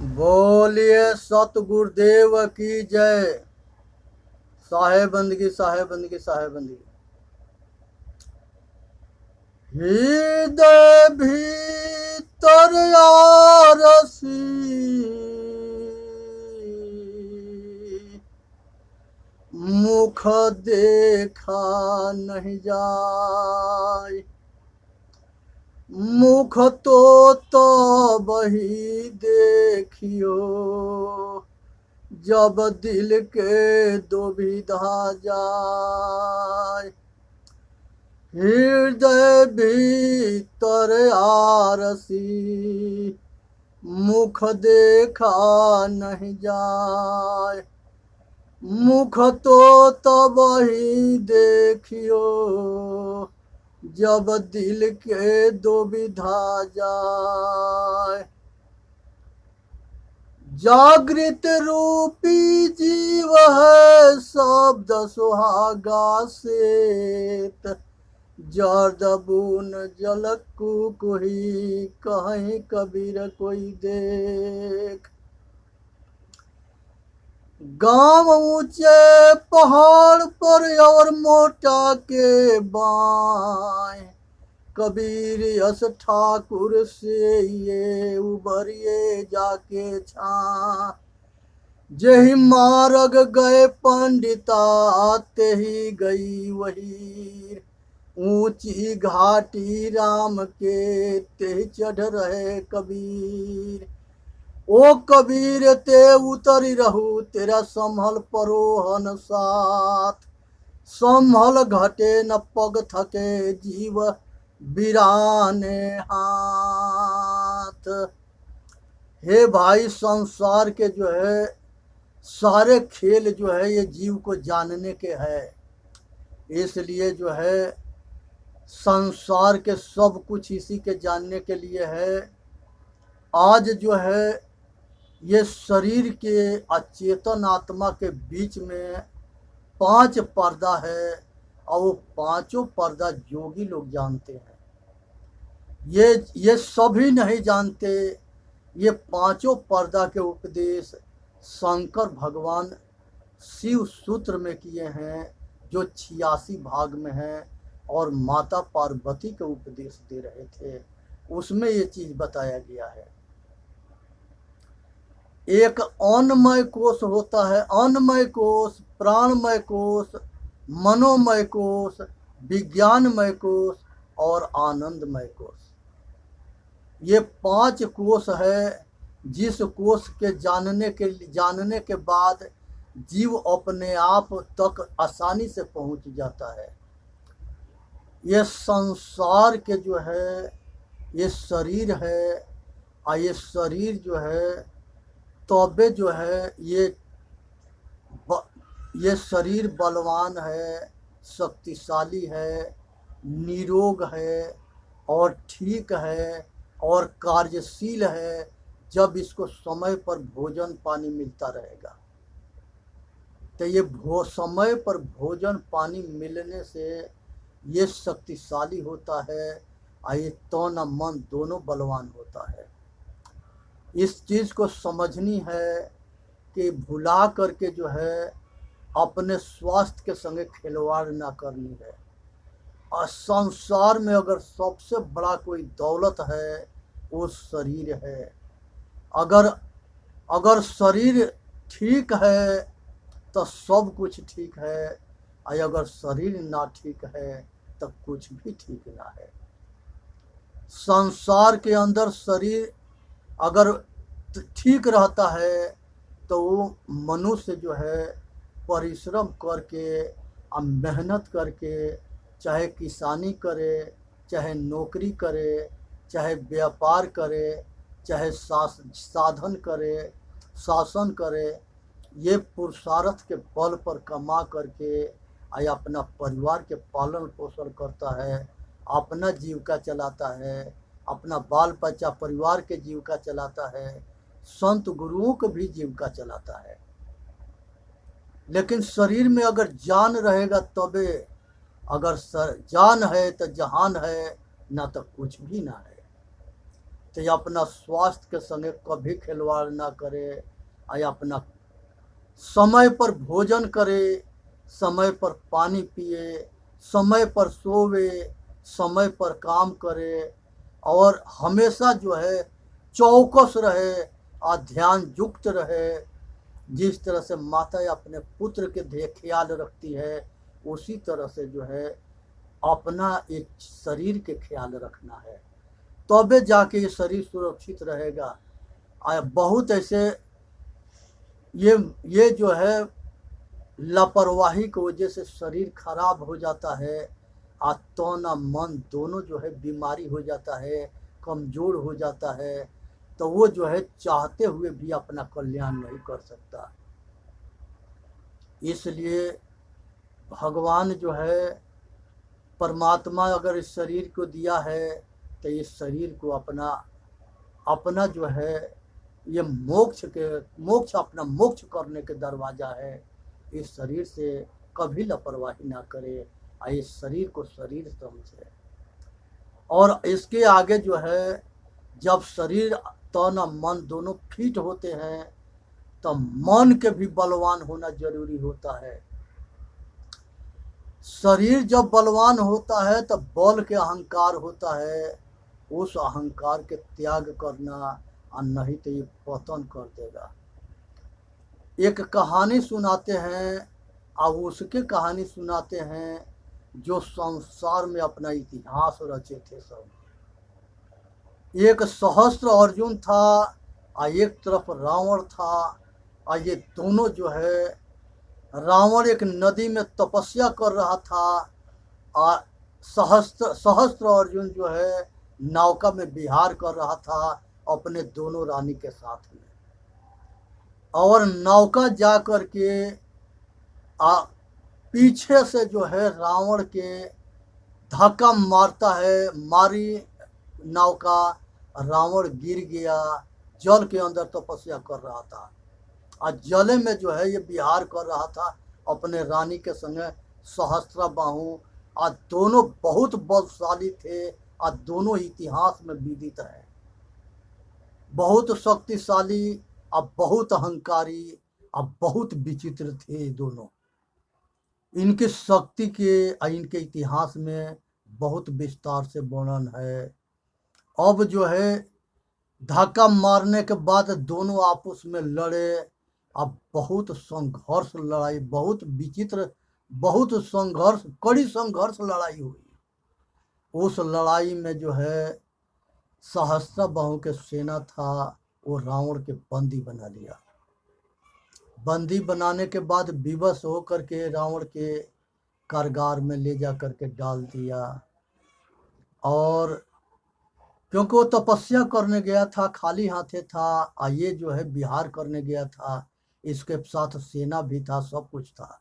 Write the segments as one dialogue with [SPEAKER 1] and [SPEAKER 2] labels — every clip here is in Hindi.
[SPEAKER 1] बोलिए सतगुरुदेव की जय। साहेब बंदगी, साहेब बंदगी, साहेब बंदगी। हृदय भीतर आरसी, मुख देखा नहीं जाय। मुख तो बही देखियो, जब दिल के दुविधा जाय। हृदय भीतर आरसी, मुख देखा नहीं जाय। मुख तो वही देखियो, जब दिल के दुविधा जाय। जागृत रूपी जीव है शब्द सुहागा सेत। जर्द बून जल कुही, कहीं कबीर कोई देख। गांव ऊंचे पहाड़ पर और मोटा के बाएं, कबीर यस ठाकुर से ये उबरिए जाके छा। जेहि मार्ग गए पंडिता, तेहि गई वही। ऊंची घाटी राम के, तेहि चढ़ रहे कबीर। ओ कबीर ते उतरी रहू, तेरा संभल परोहन साथ। संभल घटे न पग थके, जीव बिराने हाथ। हे भाई, संसार के जो है सारे खेल जो है ये जीव को जानने के है। इसलिए जो है संसार के सब कुछ इसी के जानने के लिए है। आज जो है ये शरीर के अचेतन आत्मा के बीच में 5 पर्दा है, और वो पांचों पर्दा योगी लोग जानते हैं। ये सभी नहीं जानते। ये पांचों पर्दा के उपदेश शंकर भगवान शिव सूत्र में किए हैं, जो 86 भाग में हैं, और माता पार्वती के उपदेश दे रहे थे, उसमें ये चीज बताया गया है। एक अन्नमय कोश होता है, अन्नमय कोश, प्राणमय कोश, मनोमय कोश, विज्ञानमय कोश और आनंदमय कोश। ये 5 कोश है, जिस कोश के जानने के बाद जीव अपने आप तक आसानी से पहुंच जाता है। ये संसार के जो है ये शरीर है, और ये शरीर जो है तबे जो है ये शरीर बलवान है, शक्तिशाली है, निरोग है और ठीक है और कार्यशील है, जब इसको समय पर भोजन पानी मिलता रहेगा। तो ये समय पर भोजन पानी मिलने से ये शक्तिशाली होता है, और ये तन और मन दोनों बलवान होता है। इस चीज़ को समझनी है कि भुला करके जो है अपने स्वास्थ्य के संगे खिलवाड़ ना करनी है। और संसार में अगर सबसे बड़ा कोई दौलत है वो शरीर है। अगर शरीर ठीक है तो सब कुछ ठीक है, और अगर शरीर ना ठीक है तो कुछ भी ठीक ना है। संसार के अंदर शरीर अगर ठीक रहता है तो वो मनुष्य जो है परिश्रम करके और मेहनत करके, चाहे किसानी करे, चाहे नौकरी करे, चाहे व्यापार करे, चाहे साधन करे, शासन करे, ये पुरुषार्थ के बल पर कमा करके अपना परिवार के पालन पोषण करता है, अपना जीविका चलाता है, अपना बाल बच्चा परिवार के जीविका चलाता है, संत गुरुओं को भी जीविका चलाता है। लेकिन शरीर में अगर जान रहेगा तबे, अगर जान है तो जहान है, ना तो कुछ भी ना है। तो अपना स्वास्थ्य के संगे कभी खिलवाड़ ना करे, और अपना समय पर भोजन करे, समय पर पानी पिए, समय पर सोवे, समय पर काम करे, और हमेशा जो है चौकस रहे और ध्यान युक्त रहे। जिस तरह से माता अपने पुत्र के ख्याल रखती है, उसी तरह से जो है अपना एक शरीर के ख्याल रखना है, तबे जाके ये शरीर सुरक्षित रहेगा। बहुत ऐसे ये जो है लापरवाही की वजह से शरीर खराब हो जाता है, और तन और मन दोनों जो है बीमारी हो जाता है, कमज़ोर हो जाता है, तो वो जो है चाहते हुए भी अपना कल्याण नहीं कर सकता। इसलिए भगवान जो है परमात्मा अगर इस शरीर को दिया है, तो इस शरीर को अपना जो है ये मोक्ष अपना मोक्ष करने के दरवाज़ा है। इस शरीर से कभी लापरवाही ना करे, और इस शरीर को शरीर समझे। और इसके आगे जो है जब शरीर तन और मन दोनों फिट होते हैं, तो मन के भी बलवान होना जरूरी होता है। शरीर जब बलवान होता है तो बल के अहंकार होता है, उस अहंकार के त्याग करना, और नहीं तो ये पतन कर देगा। एक कहानी सुनाते हैं, और उसके कहानी सुनाते हैं जो संसार में अपना इतिहास रचे थे सब। एक सहस्त्र अर्जुन था, और एक तरफ रावण था, और ये दोनों जो है, रावण एक नदी में तपस्या कर रहा था, और सहस्त्र अर्जुन जो है नौका में विहार कर रहा था अपने दोनों रानी के साथ में। और नौका जा कर के पीछे से जो है रावण के धक्का मारता है, मारी नौका, रावण गिर गया। जल के अंदर तपस्या कर रहा था, और जले में जो है ये विहार कर रहा था अपने रानी के संगे सहस्त्रबाहु। और दोनों बहुत बलशाली थे, और दोनों इतिहास में विदित है, बहुत शक्तिशाली और बहुत अहंकारी और बहुत विचित्र थे दोनों। इनके शक्ति के और इनके इतिहास में बहुत विस्तार से वर्णन है। अब जो है धक्का मारने के बाद दोनों आपस में लड़े, अब बहुत संघर्ष लड़ाई, बहुत विचित्र, बहुत संघर्ष, कड़ी संघर्ष लड़ाई हुई। उस लड़ाई में जो है सहस्त्रबाहु के सेना था, वो रावण के बंदी बना लिया। बंदी बनाने के बाद विवश होकर के रावण के कारागार में ले जा करके डाल दिया। और क्योंकि वो तपस्या करने गया था, खाली हाथे था, और ये जो है विहार करने गया था, इसके साथ सेना भी था, सब कुछ था।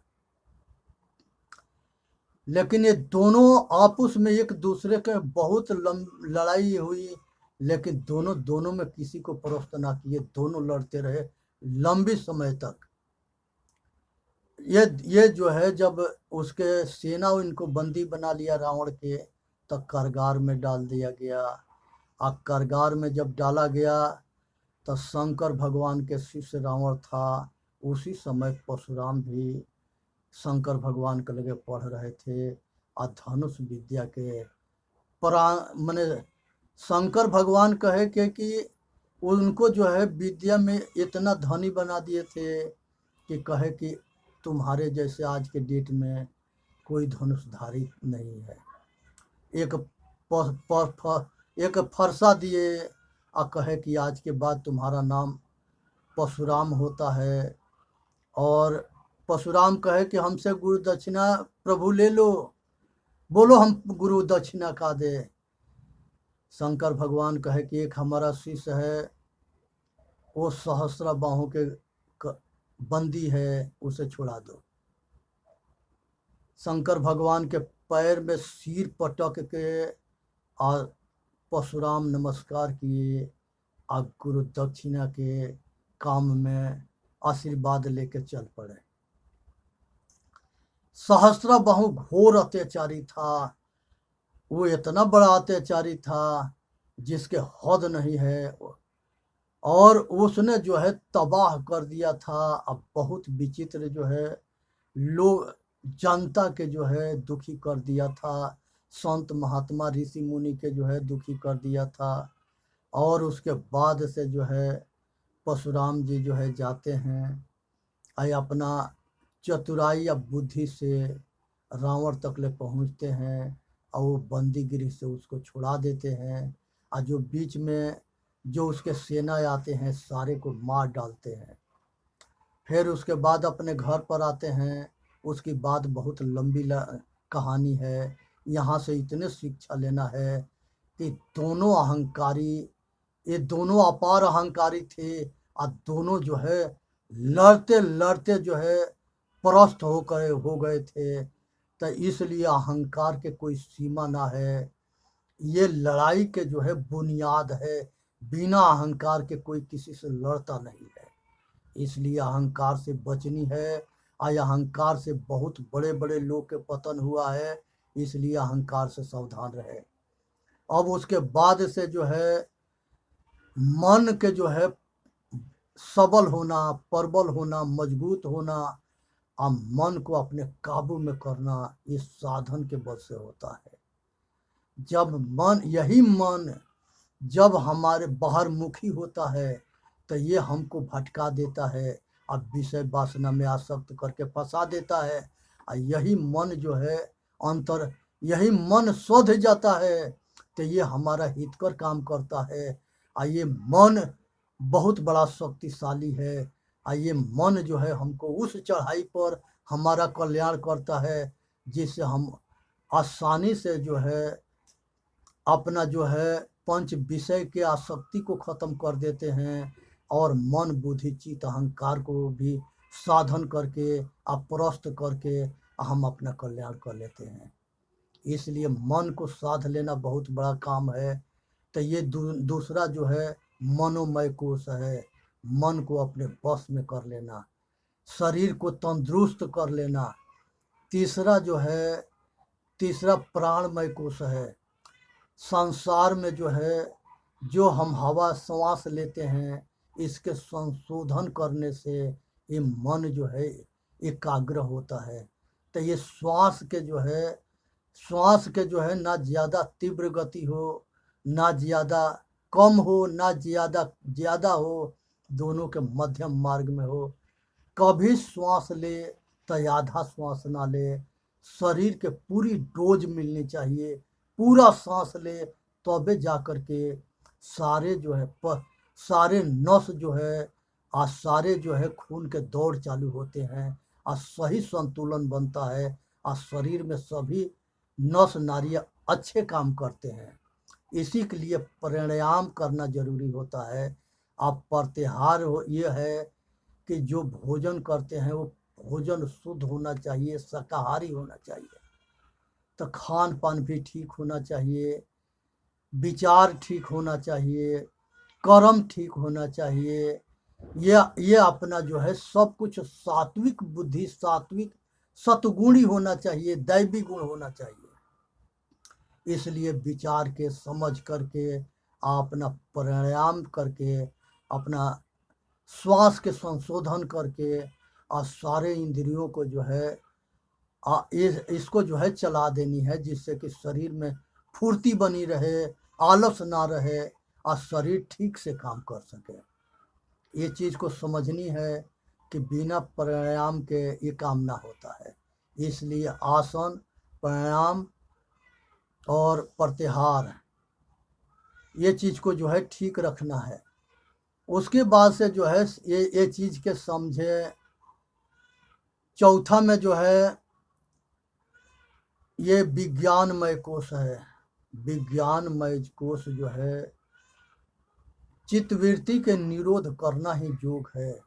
[SPEAKER 1] लेकिन ये दोनों आपस में एक दूसरे के बहुत लड़ाई हुई, लेकिन दोनों में किसी को परोस्त ना किए, दोनों लड़ते रहे लंबी समय तक। ये जो है जब उसके सेना इनको बंदी बना लिया रावण के, तब कारागार में डाल दिया गया। और कारागार में जब डाला गया तो शंकर भगवान के शिष्य रावण था। उसी समय परशुराम भी शंकर भगवान के लगे पढ़ रहे थे, और धनुष विद्या के माने शंकर भगवान कहे कि उनको जो है विद्या में इतना धनी बना दिए थे कि कहे कि तुम्हारे जैसे आज के डेट में कोई धनुषधारी नहीं है। एक फरसा दिए, और कहे कि आज के बाद तुम्हारा नाम परशुराम होता है। और परशुराम कहे कि हमसे गुरु दक्षिणा प्रभु ले लो, बोलो हम गुरु दक्षिणा का दे। शंकर भगवान कहे कि एक हमारा शिष्य है, वो सहस्त्रबाहु के बंदी है, उसे छुड़ा दो। शंकर भगवान के पैर में सिर पटक के और परशुराम नमस्कार किए, और गुरु दक्षिणा के काम में आशीर्वाद लेके चल पड़े। सहस्त्रबाहु घोर अत्याचारी था, वो इतना बड़ा अत्याचारी था जिसके हद नहीं है, और उसने जो है तबाह कर दिया था। अब बहुत विचित्र जो है लोग, जनता के जो है दुखी कर दिया था, संत महात्मा ऋषि मुनि के जो है दुखी कर दिया था। और उसके बाद से जो है परशुराम जी जो है जाते हैं, अपना चतुराई या बुद्धि से रावण तक ले पहुँचते हैं, और वो बंदीगिरी से उसको छुड़ा देते हैं। और जो बीच में जो उसके सेना आते हैं सारे को मार डालते हैं। फिर उसके बाद अपने घर पर आते हैं। उसकी बात बहुत लंबी कहानी है। यहाँ से इतने शिक्षा लेना है कि दोनों अहंकारी, ये दोनों अपार अहंकारी थे, और दोनों जो है लड़ते लड़ते जो है परास्त हो गए थे। तो इसलिए अहंकार के कोई सीमा ना है। ये लड़ाई के जो है बुनियाद है। बिना अहंकार के कोई किसी से लड़ता नहीं है। इसलिए अहंकार से बचनी है। और अहंकार से बहुत बड़े बड़े लोग के पतन हुआ है। इसलिए अहंकार से सावधान रहे। अब उसके बाद से जो है मन के जो है सबल होना, प्रबल होना, मजबूत होना, और मन को अपने काबू में करना, इस साधन के बल से होता है। जब यही मन जब हमारे बाहर मुखी होता है तो ये हमको भटका देता है, अब विषय वासना में आसक्त करके फंसा देता है। और यही मन जो है यही मन शोध जाता है तो ये हमारा हितकर काम करता है। और ये मन बहुत बड़ा शक्तिशाली है। और ये मन जो है हमको उस चढ़ाई पर हमारा कल्याण करता है, जिससे हम आसानी से जो है अपना जो है पंच विषय के आसक्ति को खत्म कर देते हैं, और मन बुद्धि चित्त अहंकार को भी साधन करके अपरस्त करके हम अपना कल्याण कर लेते हैं। इसलिए मन को साध लेना बहुत बड़ा काम है। तो ये दूसरा जो है मनोमय कोश है। मन को अपने बस में कर लेना, शरीर को तंदुरुस्त कर लेना। तीसरा प्राणमय कोश है। संसार में जो है जो हम हवा सांस लेते हैं, इसके संशोधन करने से ये मन जो है एकाग्र होता है। तो ये श्वास के जो है ना ज़्यादा तीव्र गति हो, ना ज़्यादा कम हो, ना ज़्यादा हो, दोनों के मध्यम मार्ग में हो। कभी श्वास ले तो आधा श्वास ना ले, शरीर के पूरी डोज मिलनी चाहिए। पूरा सांस ले तबे जा कर के सारे नस जो है और सारे जो है खून के दौड़ चालू होते हैं, और सही संतुलन बनता है, और शरीर में सभी नस नाड़ियाँ अच्छे काम करते हैं। इसी के लिए प्राणायाम करना जरूरी होता है। आप प्रत्याहार ये है कि जो भोजन करते हैं वो भोजन शुद्ध होना चाहिए, शाकाहारी होना चाहिए। तो खान पान भी ठीक होना चाहिए, विचार ठीक होना चाहिए, कर्म ठीक होना चाहिए। ये अपना जो है सब कुछ सात्विक बुद्धि, सात्विक सतगुणी होना चाहिए, दैवी गुण होना चाहिए। इसलिए विचार के समझ करके अपना प्राणायाम करके अपना श्वास के संशोधन करके और सारे इंद्रियों को जो है इसको जो है चला देनी है, जिससे कि शरीर में फुर्ती बनी रहे, आलस ना रहे, और शरीर ठीक से काम कर सके। ये चीज़ को समझनी है कि बिना प्राणायाम के ये काम ना होता है। इसलिए आसन, प्राणायाम और प्रत्याहार, ये चीज़ को जो है ठीक रखना है। उसके बाद से जो है ये चीज़ के समझे। चौथा में जो है ये विज्ञानमय कोश है। विज्ञानमय कोश जो है चित्तवृत्ति के निरोध करना ही योग है।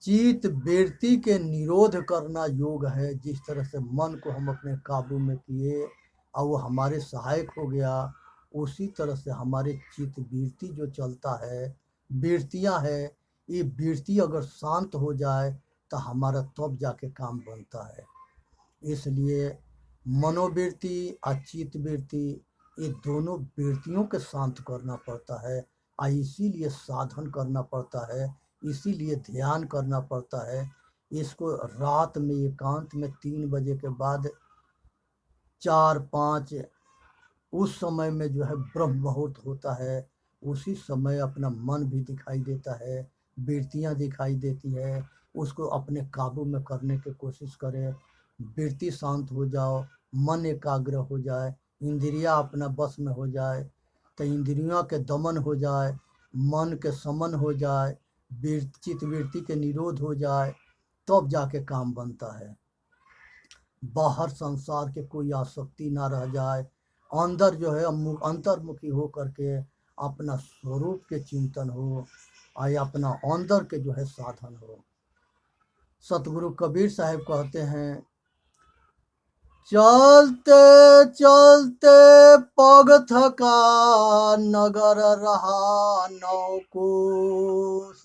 [SPEAKER 1] चित्तवृत्ति के निरोध करना योग है। जिस तरह से मन को हम अपने काबू में किए और वो हमारे सहायक हो गया, उसी तरह से हमारे चित्तवृत्ति जो चलता है, वृत्तियाँ है, ये वृत्ति अगर शांत हो जाए तो हमारा तब जाके काम बनता है। इसलिए मनोवृत्ति और चित्तवृत्ति ये दोनों वृत्तियों के शांत करना पड़ता है। इसीलिए साधन करना पड़ता है, इसीलिए ध्यान करना पड़ता है। इसको रात में एकांत में 3 बजे के बाद 4-5 उस समय में जो है ब्रह्म मुहूर्त होता है। उसी समय अपना मन भी दिखाई देता है, वृत्तियाँ दिखाई देती है। उसको अपने काबू में करने की कोशिश करें। वृत्ति शांत हो जाओ, मन एकाग्र हो जाए, इंद्रियां अपना बस में हो जाए, तो इंद्रियों के दमन हो जाए, मन के समन हो जाए, चित्त वृत्ति के निरोध हो जाए, तब जाके काम बनता है। बाहर संसार के कोई आसक्ति ना रह जाए, अंदर जो है अंतर्मुखी हो करके अपना स्वरूप के चिंतन हो, आए अपना अंदर के जो है साधन हो। सतगुरु कबीर साहब कहते हैं, चलते चलते पग थका नगर रहा नौकोस,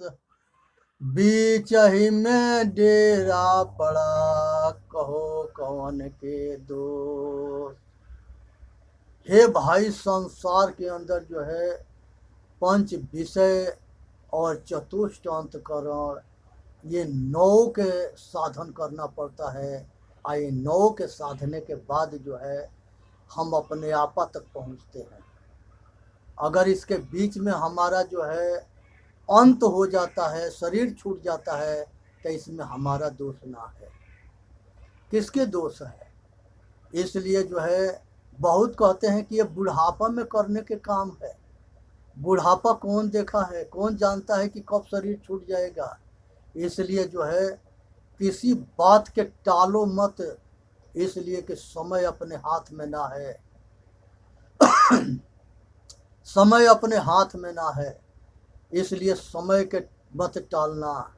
[SPEAKER 1] बीच ही में डेरा पड़ा कहो कौन के दोस्त। हे भाई, संसार के अंदर जो है पंच विषय और चतुष्ट अंतकरण, ये 9 के साधन करना पड़ता है। ये 9 के साधने के बाद जो है हम अपने आपा तक पहुंचते हैं। अगर इसके बीच में हमारा जो है अंत हो जाता है, शरीर छूट जाता है, तो इसमें हमारा दोष ना है। किसके दोष है? इसलिए जो है बहुत कहते हैं कि ये बुढ़ापा में करने के काम है। बुढ़ापा कौन देखा है? कौन जानता है कि कब शरीर छूट जाएगा? इसलिए जो है किसी बात के टालो मत, इसलिए कि समय अपने हाथ में ना है। समय अपने हाथ में ना है, इसलिए समय के मत टालना।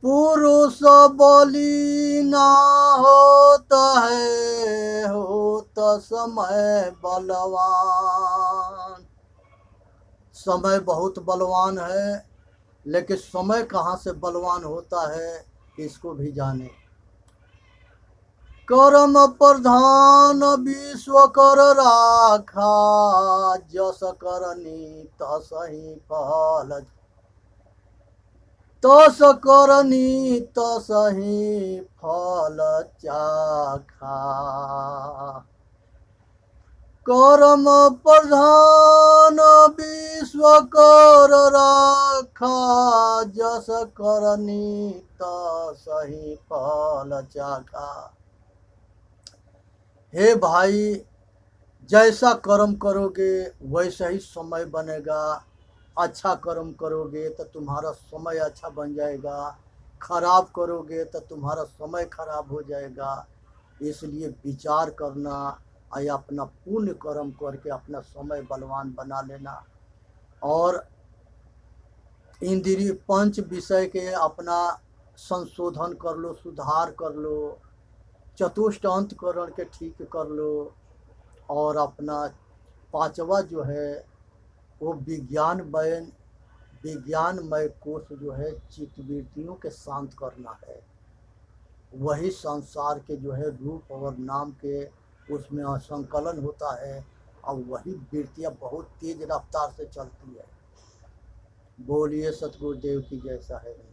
[SPEAKER 1] पुरुष बलि ना होता है, होता समय बलवान। समय बहुत बलवान है, लेकिन समय कहाँ से बलवान होता है इसको भी जाने। कर्म प्रधान विश्व कर राखा, जस करनी तसहि फल, तस करनी तसहि फल चाखा। कर्म प्रधान विश्व कर राखा, जस करनी तसहि फल चाखा। हे भाई, जैसा कर्म करोगे वैसा ही समय बनेगा। अच्छा कर्म करोगे तो तुम्हारा समय अच्छा बन जाएगा, खराब करोगे तो तुम्हारा समय खराब हो जाएगा। इसलिए विचार करना या अपना पुण्य कर्म करके अपना समय बलवान बना लेना। और इंद्रिय पंच विषय के अपना संशोधन कर लो, सुधार कर लो, चतुष्ट अंतकरण के ठीक कर लो। और अपना 5वां जो है वो विज्ञानमय कोष जो है चित्तवृत्तियों के शांत करना है। वही संसार के जो है रूप और नाम के उसमें संकलन होता है, और वही वृत्तियाँ बहुत तेज रफ्तार से चलती है। बोलिए सतगुरुदेव की जय साहेब।